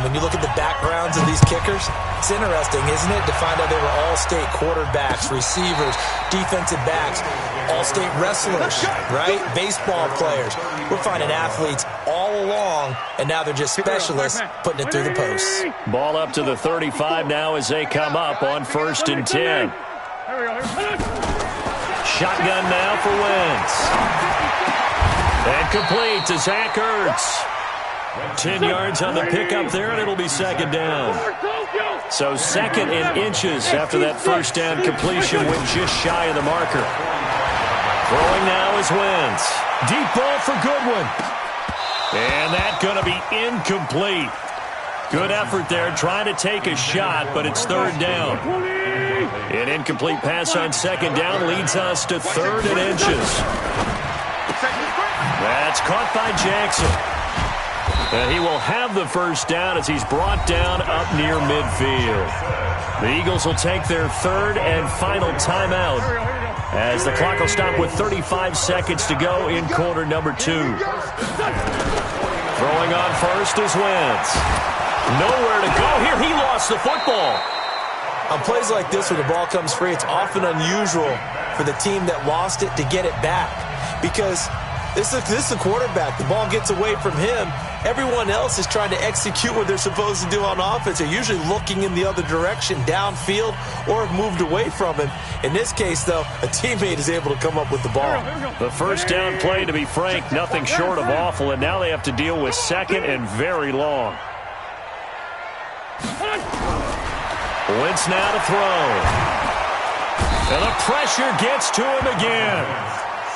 when you look at the backgrounds of these kickers, it's interesting, isn't it, to find out they were all-state quarterbacks, receivers, defensive backs, all-state wrestlers, right? Baseball players. We're finding athletes all along, and now they're just specialists putting it through the posts. Ball up to the 35 now as they come up on 1st and 10. Shotgun now for Wentz. And complete to Zach Ertz. 10 yards on the pickup there, and it'll be 2nd down. So 2nd and inches after that 1st down completion went just shy of the marker. Throwing now is Wentz. Deep ball for Goodwin. And that's going to be incomplete. Good effort there trying to take a shot, but it's 3rd down. An incomplete pass on 2nd down leads us to 3rd and inches. That's caught by Jackson. And he will have the 1st down as he's brought down up near midfield. The Eagles will take their 3rd and final timeout as the clock will stop with 35 seconds to go in quarter number 2. Throwing on first is Wentz. Nowhere to go here. He lost the football. On plays like this where the ball comes free, it's often unusual for the team that lost it to get it back. Because this is the quarterback. The ball gets away from him. Everyone else is trying to execute what they're supposed to do on offense. They're usually looking in the other direction, downfield, or have moved away from him. In this case, though, a teammate is able to come up with the ball. The 1st down play, to be frank, nothing short of awful, and now they have to deal with 2nd and very long. Wentz now to throw. And the pressure gets to him again.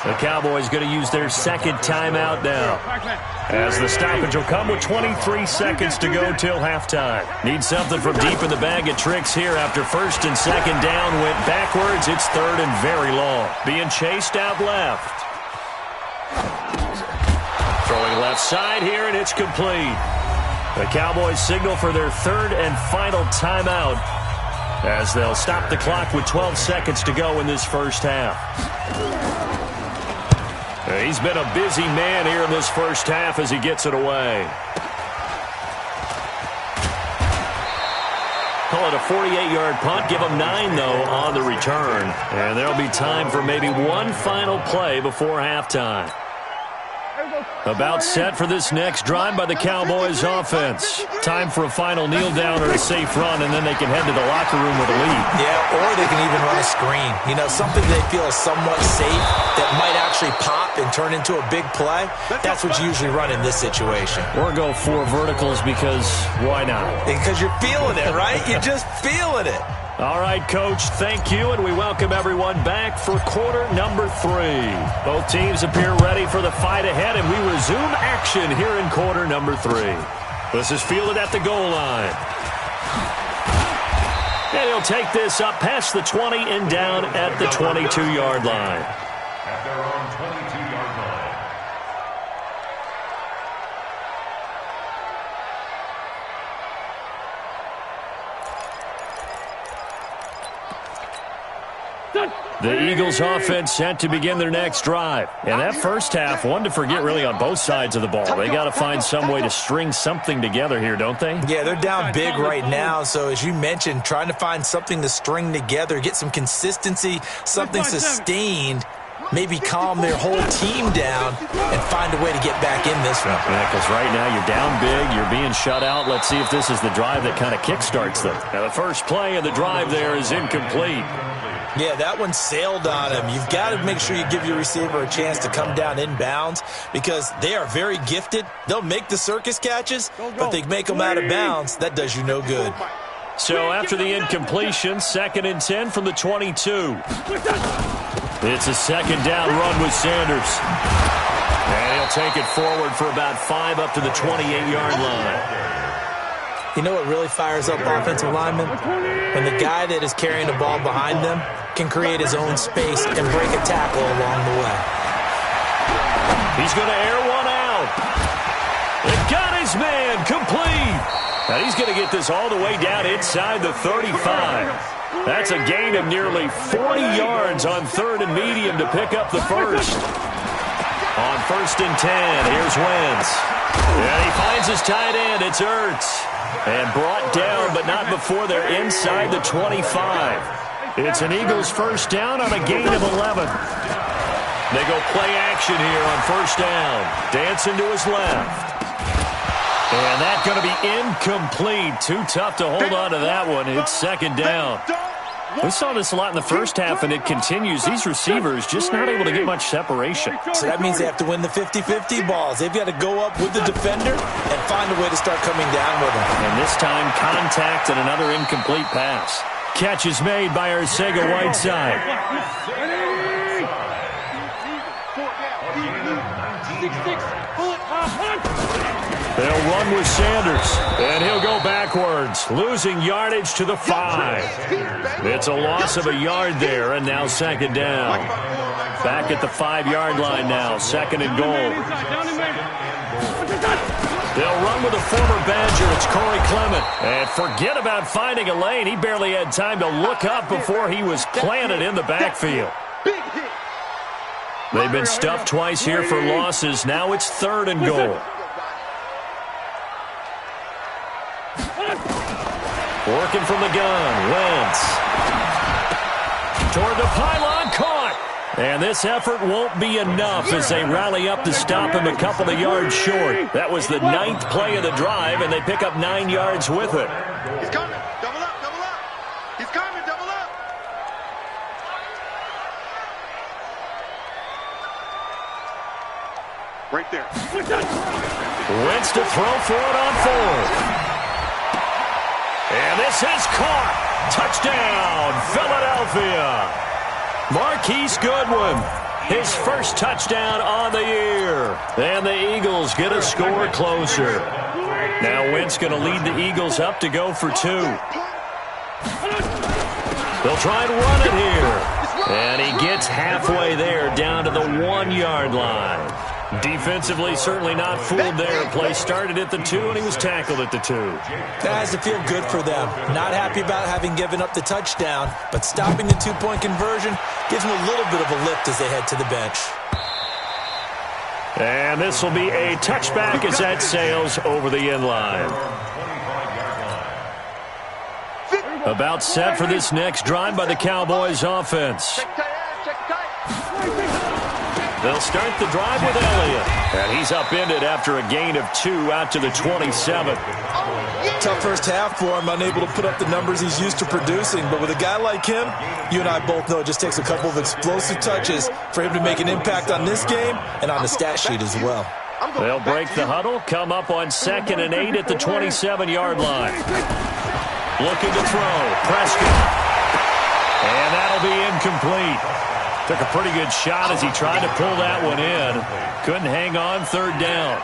The Cowboys going to use their 2nd timeout now, as the stoppage will come with 23 seconds to go till halftime. Need something from deep in the bag of tricks here after 1st and 2nd down went backwards. It's 3rd and very long. Being chased out left. Throwing left side here, and it's complete. The Cowboys signal for their 3rd and final timeout as they'll stop the clock with 12 seconds to go in this 1st half. He's been a busy man here in this 1st half as he gets it away. Call it a 48-yard punt. Give him 9, though, on the return. And there'll be time for maybe one final play before halftime. About set for this next drive by the Cowboys offense. Time for a final kneel down or a safe run, and then they can head to the locker room with a lead. Yeah, or they can even run a screen. You know, something they feel is somewhat safe that might actually pop and turn into a big play. That's what you usually run in this situation. Or go 4 verticals because why not? Because you're feeling it, right? You're just feeling it. All right, Coach, thank you, and we welcome everyone back for quarter number 3. Both teams appear ready for the fight ahead, and we resume action here in quarter number 3. This is fielded at the goal line. And he'll take this up past the 20 and down at the 22-yard line. At their own 22-yard line. The Eagles offense set to begin their next drive. And that 1st half, one to forget really on both sides of the ball. They got to find some way to string something together here, don't they? Yeah, they're down big right now. So as you mentioned, trying to find something to string together, get some consistency, something sustained, maybe calm their whole team down and find a way to get back in this one. Yeah, because right now you're down big, you're being shut out. Let's see if this is the drive that kind of kickstarts them. Now the first play of the drive there is incomplete. Yeah, that one sailed on him. You've got to make sure you give your receiver a chance to come down inbounds because they are very gifted. They'll make the circus catches, but they make them out of bounds. That does you no good. So after the incompletion, 2nd and 10 from the 22. It's a 2nd down run with Sanders. And he'll take it forward for about 5 up to the 28-yard line. You know what really fires up offensive linemen? When the guy that is carrying the ball behind them can create his own space and break a tackle along the way. He's going to air one out. It got his man complete. And he's going to get this all the way down inside the 35. That's a gain of nearly 40 yards on 3rd and medium to pick up the 1st. On 1st and 10, here's Wentz. And he finds his tight end. It's Ertz. And brought down, but not before they're inside the 25. It's an Eagles first down on a gain of 11. They go play action here on 1st down. Dancing to his left. And that's going to be incomplete. Too tough to hold on to that one. It's 2nd down. We saw this a lot in the first half, and it continues. These receivers just not able to get much separation. So that means they have to win the 50-50 balls. They've got to go up with the defender and find a way to start coming down with them. And this time, contact and another incomplete pass. Catch is made by Arcega-Whiteside. They'll run with Sanders, and he'll go backwards, losing yardage to the 5. It's a loss of a yard there, and now 2nd down. Back at the 5-yard line now, 2nd and goal. They'll run with a former Badger. It's Corey Clement. And forget about finding a lane. He barely had time to look up before he was planted in the backfield. They've been stuffed twice here for losses. Now it's 3rd and goal. Working from the gun, Wentz. Toward the pylon, caught. And this effort won't be enough as they rally up to stop him a couple of yards short. That was the 9th play of the drive, and they pick up 9 yards with it. He's coming. Double up, double up. He's coming, double up. Right there. Wentz to throw for it on 4th. And this is caught. Touchdown, Philadelphia. Marquise Goodwin, his first touchdown on the year. And the Eagles get a score closer. Now Wentz going to lead the Eagles up to go for 2. They'll try and run it here. And he gets halfway there down to the 1-yard line. Defensively, certainly not fooled there. Play started at the 2, and he was tackled at the 2. That has to feel good for them. Not happy about having given up the touchdown, but stopping the 2-point conversion gives them a little bit of a lift as they head to the bench. And this will be a touchback as that sails over the end line. About set for this next drive by the Cowboys offense. They'll start the drive with Elliott. And he's upended after a gain of 2 out to the 27. Tough first half for him, unable to put up the numbers he's used to producing. But with a guy like him, you and I both know it just takes a couple of explosive touches for him to make an impact on this game and on the stat sheet as well. They'll break the huddle, come up on 2nd and 8 at the 27-yard line. Looking to throw, Prescott. And that'll be incomplete. Took a pretty good shot as he tried to pull that one in. Couldn't hang on 3rd down.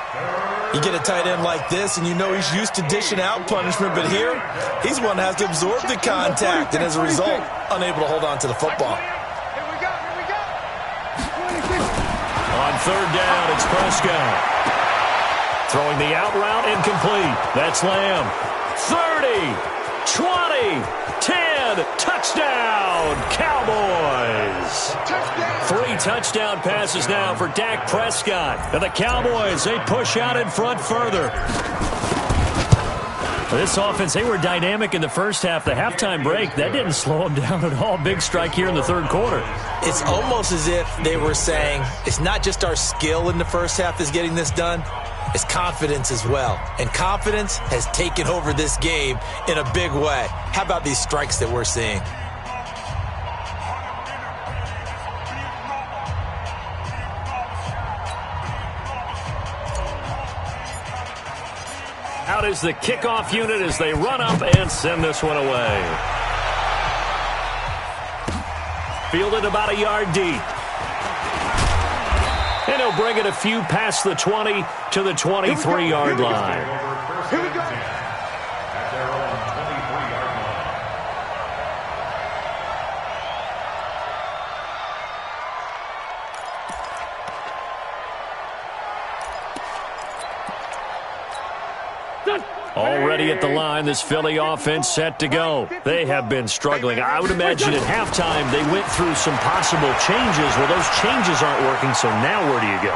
You get a tight end like this, and you know he's used to dishing out punishment, but here, he's one that has to absorb the contact, and as a result, unable to hold on to the football. On 3rd down, it's Prescott. Throwing the out route, incomplete. That's Lamb. 30, 20, 10, touchdown, Cowboys. 3 touchdown passes now for Dak Prescott. And the Cowboys, they push out in front further. This offense, they were dynamic in the first half. The halftime break, that didn't slow them down at all. Big strike here in the 3rd quarter. It's almost as if they were saying, it's not just our skill in the first half that's getting this done. It's confidence as well. And confidence has taken over this game in a big way. How about these strikes that we're seeing? Out is the kickoff unit as they run up and send this one away. Fielded about a yard deep. And he'll bring it a few past the 20 to the 23-yard line. Here we go. At their own 23-yard line. ready at the line. This Philly offense set to go. They have been struggling. I would imagine at halftime they went through some possible changes. Well, those changes aren't working, so now where do you go?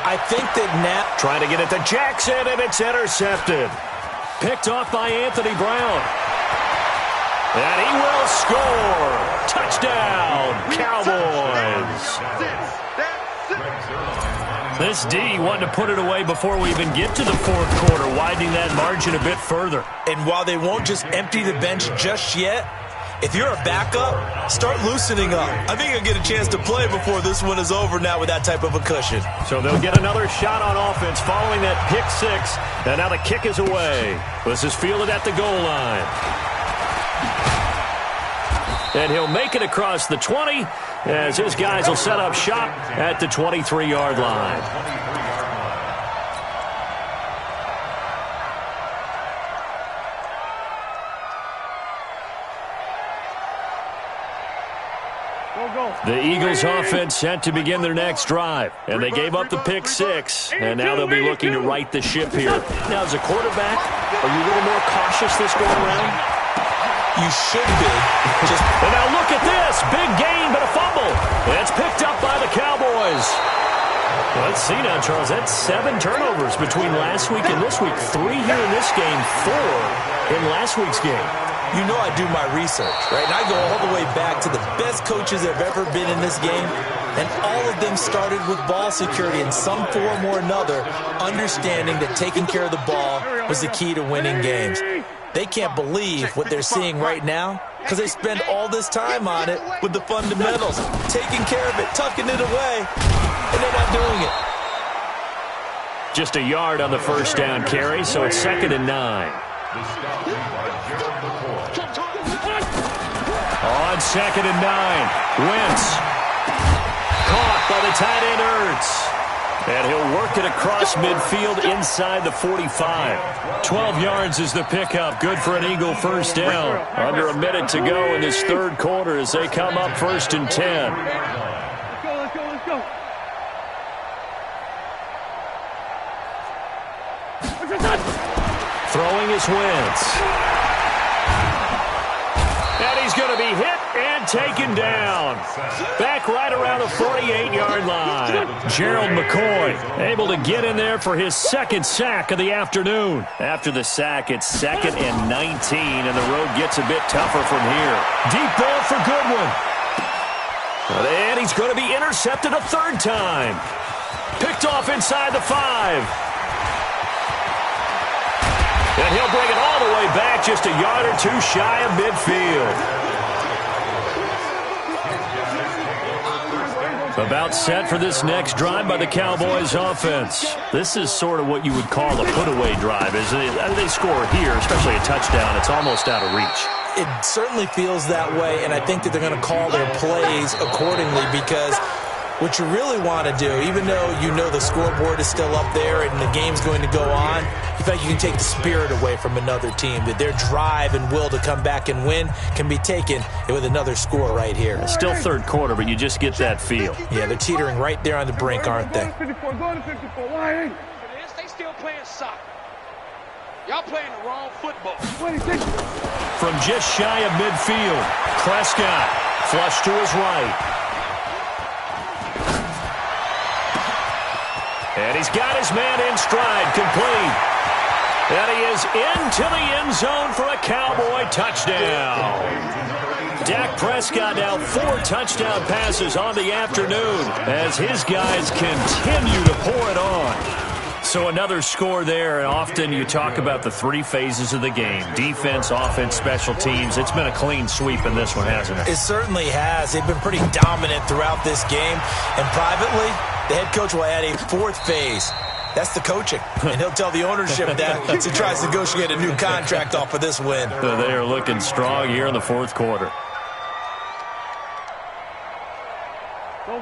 I think that now... Trying to get it to Jackson, and it's intercepted. Picked off by Anthony Brown. And he will score. Touchdown, Cowboys. This D wanted to put it away before we even get to the fourth quarter, widening that margin a bit further. And while they won't just empty the bench just yet, if you're a backup, start loosening up. I think you'll get a chance to play before this one is over now with that type of a cushion. So they'll get another shot on offense following that pick six. And now the kick is away. This is fielded at the goal line. And he'll make it across the 20 as his guys will set up shop at the 23-yard line. The Eagles offense set to begin their next drive. And they gave up the pick six. And now they'll be looking to right the ship here. Now, as a quarterback, are you a little more cautious this go around? You should be. And now look at this. Big gain, but a fumble. It's picked up by the Cowboys. Let's see now, Charles. That's 7 turnovers between last week and this week. 3 here in this game, 4 in last week's game. You know I do my research, right? And I go all the way back to the best coaches that have ever been in this game. And all of them started with ball security in some form or another, understanding that taking care of the ball was the key to winning games. They can't believe what they're seeing right now because they spend all this time on it with the fundamentals, taking care of it, tucking it away, and they're not doing it. Just a yard on the first down carry, so it's 2nd and 9. On 2nd and 9, Wentz. Caught by the tight end Ertz. And he'll work it across midfield inside the 45. 12 yards is the pickup. Good for an Eagle first down. Under a minute to go in this third quarter as they come up 1st and 10. Let's go. Throwing is Wentz. And he's going to be hit and taken down. Back right around the 48-yard line. Gerald McCoy able to get in there for his 2nd sack of the afternoon. After the sack, it's 2nd and 19, and the road gets a bit tougher from here. Deep ball for Goodwin. And he's going to be intercepted a 3rd time. Picked off inside the 5. And he'll bring it all the way back just a yard or 2 shy of midfield. About set for this next drive by the Cowboys offense. This is sort of what you would call a put-away drive. As they score here, especially a touchdown, it's almost out of reach. It certainly feels that way, and I think that they're going to call their plays accordingly because what you really want to do, even though you know the scoreboard is still up there and the game's going to go on, in fact, you can take the spirit away from another team, that their drive and will to come back and win can be taken with another score right here. It's still third quarter, but you just get that feel. Yeah, they're teetering right there on the brink, aren't they? They still playing soccer. Y'all playing the wrong football. From just shy of midfield, Prescott flush to his right. And he's got his man in stride, complete. And he is into the end zone for a Cowboy touchdown. Dak Prescott now 4 touchdown passes on the afternoon as his guys continue to pour it on. So another score there, and often you talk about the 3 phases of the game. Defense, offense, special teams. It's been a clean sweep in this one, hasn't it? It certainly has. They've been pretty dominant throughout this game. And privately, the head coach will add a 4th phase. That's the coaching. And he'll tell the ownership that as he tries to negotiate a new contract off of this win. They are looking strong here in the 4th quarter.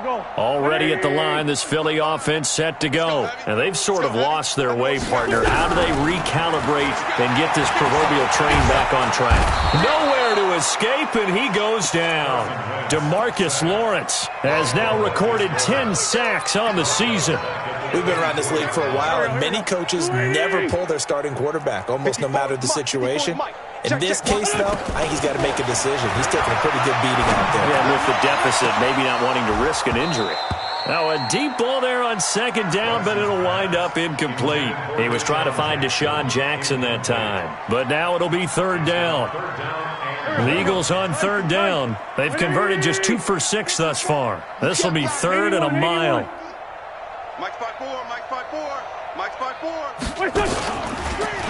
Go. Already at the line, this Philly offense set to go. And they've sort of lost their way, partner. How do they recalibrate and get this proverbial train back on track? Nowhere to escape, and he goes down. DeMarcus Lawrence has now recorded 10 sacks on the season. We've been around this league for a while, and many coaches never pull their starting quarterback, almost no matter the situation. In this case, though, I think he's got to make a decision. He's taking a pretty good beating out there. Yeah, with the deficit, maybe not wanting to risk an injury. Now, a deep ball there on second down, but it'll wind up incomplete. He was trying to find Deshaun Jackson that time. But now it'll be third down. The Eagles on third down. They've converted just 2 for 6 thus far. This will be third and a mile. Mike spot 4, Mike spot 4, Mike spot 4.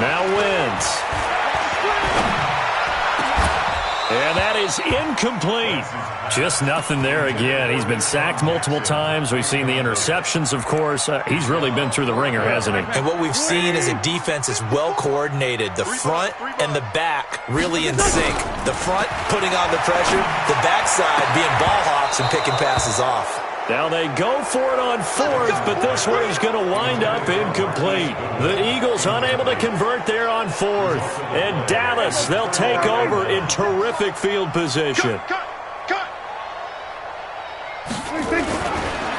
Now Wentz. And that is incomplete. Just nothing there again. He's been sacked multiple times. We've seen the interceptions, of course. He's really been through the ringer, hasn't he? And what we've seen is a defense is well coordinated. The front and the back really in sync. The front putting on the pressure, the backside being ball hawks and picking passes off. Now they go for it on fourth, but this one is going to wind up incomplete. The Eagles unable to convert there on fourth. And Dallas, they'll take over in terrific field position. Cut.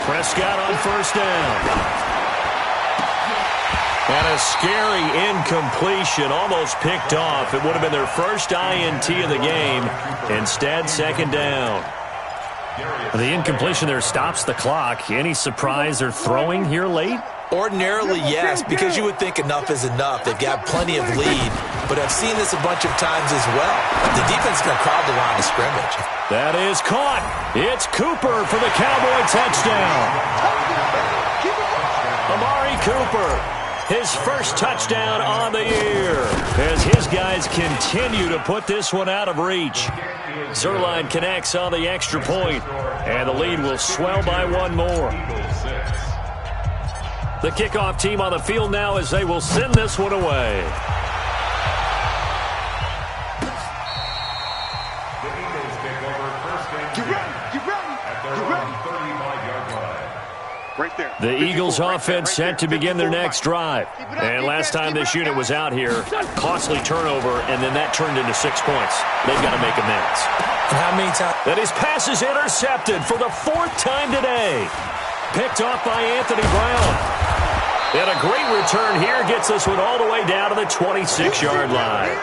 Prescott on first down. And a scary incompletion, almost picked off. It would have been their first INT of the game. Instead, second down. The incompletion there stops the clock. Any surprise they're throwing here late? Ordinarily, yes, because you would think enough is enough. They've got plenty of lead, but I've seen this a bunch of times as well. The defense is going to crowd the line of scrimmage. That is caught. It's Cooper for the Cowboy touchdown. Amari Cooper. His first touchdown on the year as his guys continue to put this one out of reach. Zerline connects on the extra point, and the lead will swell by one more. The kickoff team on the field now as they will send this one away. The Eagles take over first and 10 at their own 35-yard line. Right there. The Eagles offense set to begin their next drive. And last time this unit was out here, costly turnover, and then that turned into 6 points. They've got to make amends. And how many times? And his pass is intercepted for the 4th time today. Picked off by Anthony Brown. And a great return here gets this one all the way down to the 26-yard line.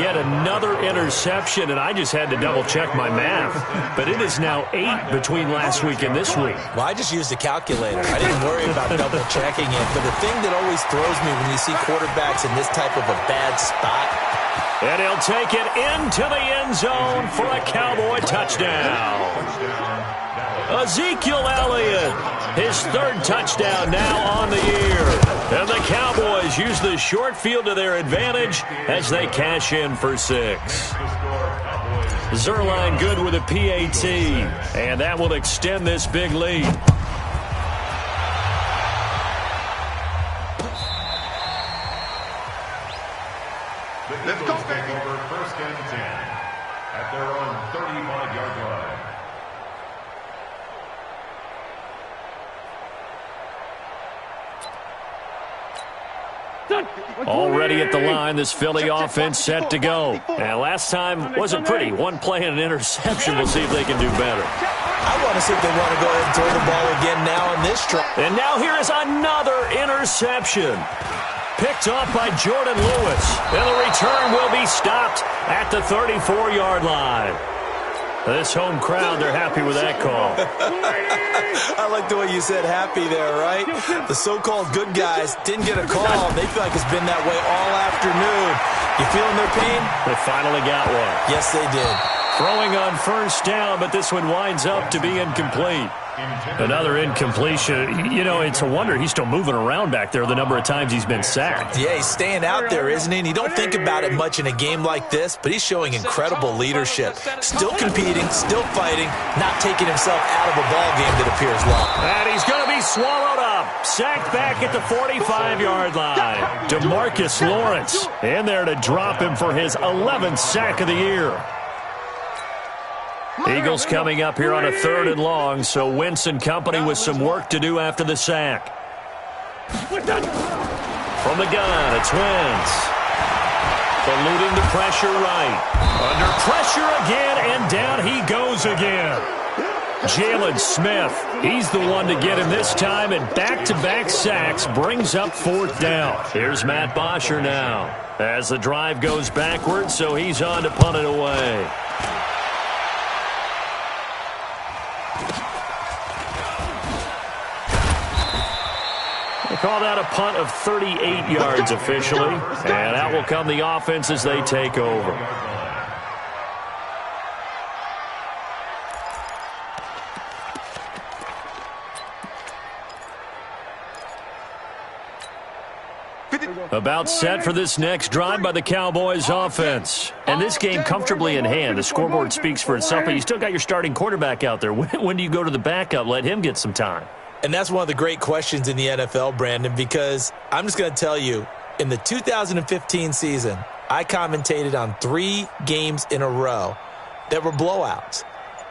Yet another interception, and I just had to double-check my math. But it is now 8 between last week and this week. Well, I just used a calculator. I didn't worry about double-checking it. But the thing that always throws me when you see quarterbacks in this type of a bad spot. And he'll take it into the end zone for a Cowboy touchdown. Ezekiel Elliott, his 3rd touchdown now on the year. And the Cowboys use the short field to their advantage as they cash in for 6. Zerline good with a PAT, and that will extend this big lead. The Eagles take over first and 10 at their own 35-yard line. Already at the line, this Philly offense set to go. And last time wasn't pretty. One play and an interception. We'll see if they can do better. I want to see if they want to go ahead and throw the ball again now on this try. And now here is another interception. Picked off by Jordan Lewis. And the return will be stopped at the 34-yard line. This home crowd, they're happy with that call. I like the way you said happy there, right? The so-called good guys didn't get a call. They feel like it's been that way all afternoon. You feeling their pain? They finally got one. Yes, they did. Throwing on first down, but this one winds up to be incomplete. Another incompletion. You know, it's a wonder he's still moving around back there the number of times he's been sacked. Yeah, he's staying out there, isn't he? And you don't think about it much in a game like this, but he's showing incredible leadership. Still competing, still fighting, not taking himself out of a ball game that appears lost. And he's going to be swallowed up. Sacked back at the 45-yard line. DeMarcus Lawrence in there to drop him for his 11th sack of the year. Eagles coming up here on a 3rd and long, so Wentz and company with some work to do after the sack. From the gun, it's Wentz. Eluding the pressure right. Under pressure again, and down he goes again. Jalen Smith, he's the one to get him this time, and back-to-back sacks brings up 4th down. Here's Matt Bosher now as the drive goes backwards, so he's on to punt it away. They call that a punt of 38 yards officially, and out will come the offense as they take over. About set for this next drive by the Cowboys offense. And this game comfortably in hand. The scoreboard speaks for itself, but you still got your starting quarterback out there. When do you go to the backup? Let him get some time. And that's one of the great questions in the NFL, Brandon, because I'm just going to tell you, in the 2015 season, I commentated on 3 games in a row that were blowouts.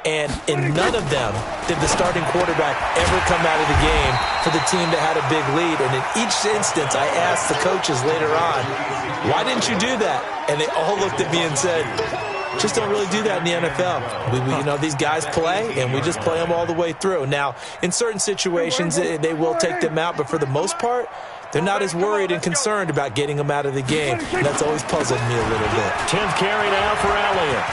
And in none of them did the starting quarterback ever come out of the game for the team that had a big lead. And in each instance, I asked the coaches later on, why didn't you do that? And they all looked at me and said, just don't really do that in the NFL. These guys play, and we just play them all the way through. Now, in certain situations, they will take them out, but for the most part, they're not as worried and concerned about getting them out of the game. And that's always puzzled me a little bit. 10th carry now for Elliott.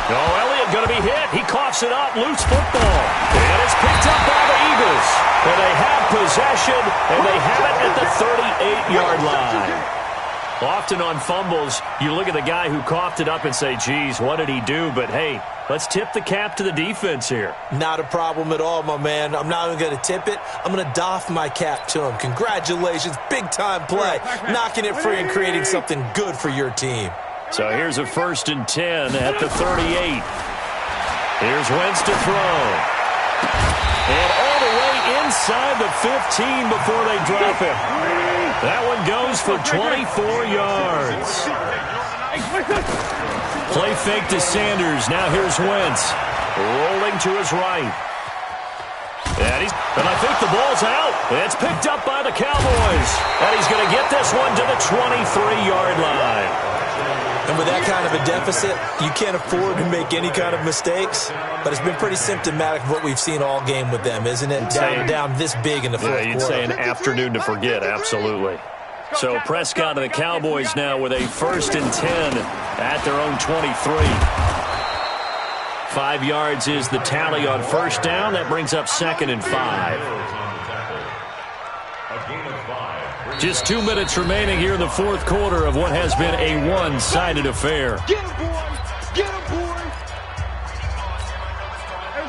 Elliott going to be hit. He coughs it up. Loose football. And it's picked up by the Eagles. And they have possession, and they have it at the 38-yard line. Often on fumbles, you look at the guy who coughed it up and say, geez, what did he do? But, hey, let's tip the cap to the defense here. Not a problem at all, my man. I'm not even going to tip it. I'm going to doff my cap to him. Congratulations. Big-time play. Knocking it free and creating something good for your team. So here's a 1st and 10 at the 38. Here's Wentz to throw. And all the way inside the 15 before they drop him. That one goes for 24 yards. Play fake to Sanders. Now here's Wentz. Rolling to his right. And I think the ball's out. It's picked up by the Cowboys. And he's going to get this one to the 23-yard line. And with that kind of a deficit, you can't afford to make any kind of mistakes. But it's been pretty symptomatic of what we've seen all game with them, isn't it? Down this big in the fourth quarter. You'd say an afternoon to forget, absolutely. So Prescott and the Cowboys now with a 1st and 10 at their own 23. 5 yards is the tally on 1st down. That brings up 2nd and 5. Just 2 minutes remaining here in the fourth quarter of what has been a one-sided affair. Get him, boy! Get him,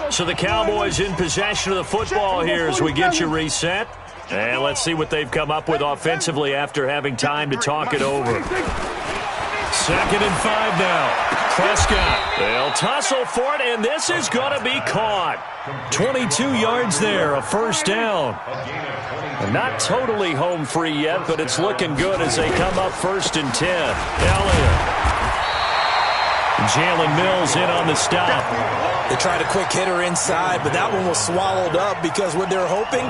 boy! So the Cowboys in possession of the football here as we get you reset. And let's see what they've come up with offensively after having time to talk it over. 2nd and 5 now. Prescott. They'll tussle for it, and this is going to be caught. 22 yards there, a 1st down. Not totally home free yet, but it's looking good as they come up 1st and 10. Elliott. Jalen Mills in on the stop. They tried a quick hitter inside, but that one was swallowed up because what they're hoping,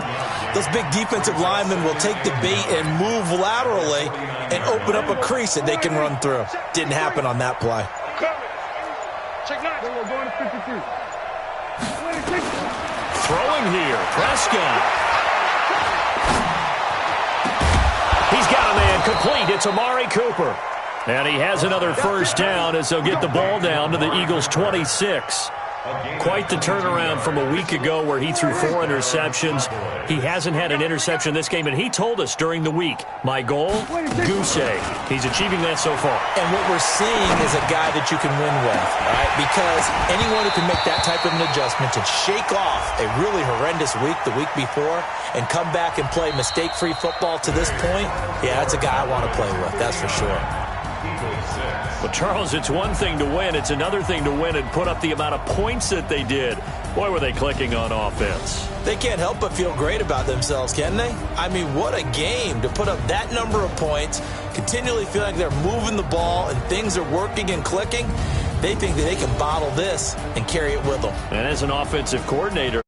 those big defensive linemen will take the bait and move laterally and open up a crease that they can run through. Didn't happen on that play. Throwing here, Prescott. He's got a man complete. It's Amari Cooper. And he has another 1st down as they'll get the ball down to the Eagles' 26. Quite the turnaround from a week ago where he threw 4 interceptions. He hasn't had an interception this game, and he told us during the week, my goal, goose egg. He's achieving that so far. And what we're seeing is a guy that you can win with, right? Because anyone who can make that type of an adjustment to shake off a really horrendous week the week before and come back and play mistake-free football to this point, yeah, that's a guy I want to play with, that's for sure. Well, Charles, it's one thing to win. It's another thing to win and put up the amount of points that they did. Boy, were they clicking on offense. They can't help but feel great about themselves, can they? I mean, what a game to put up that number of points, continually feeling like they're moving the ball and things are working and clicking. They think that they can bottle this and carry it with them. And as an offensive coordinator,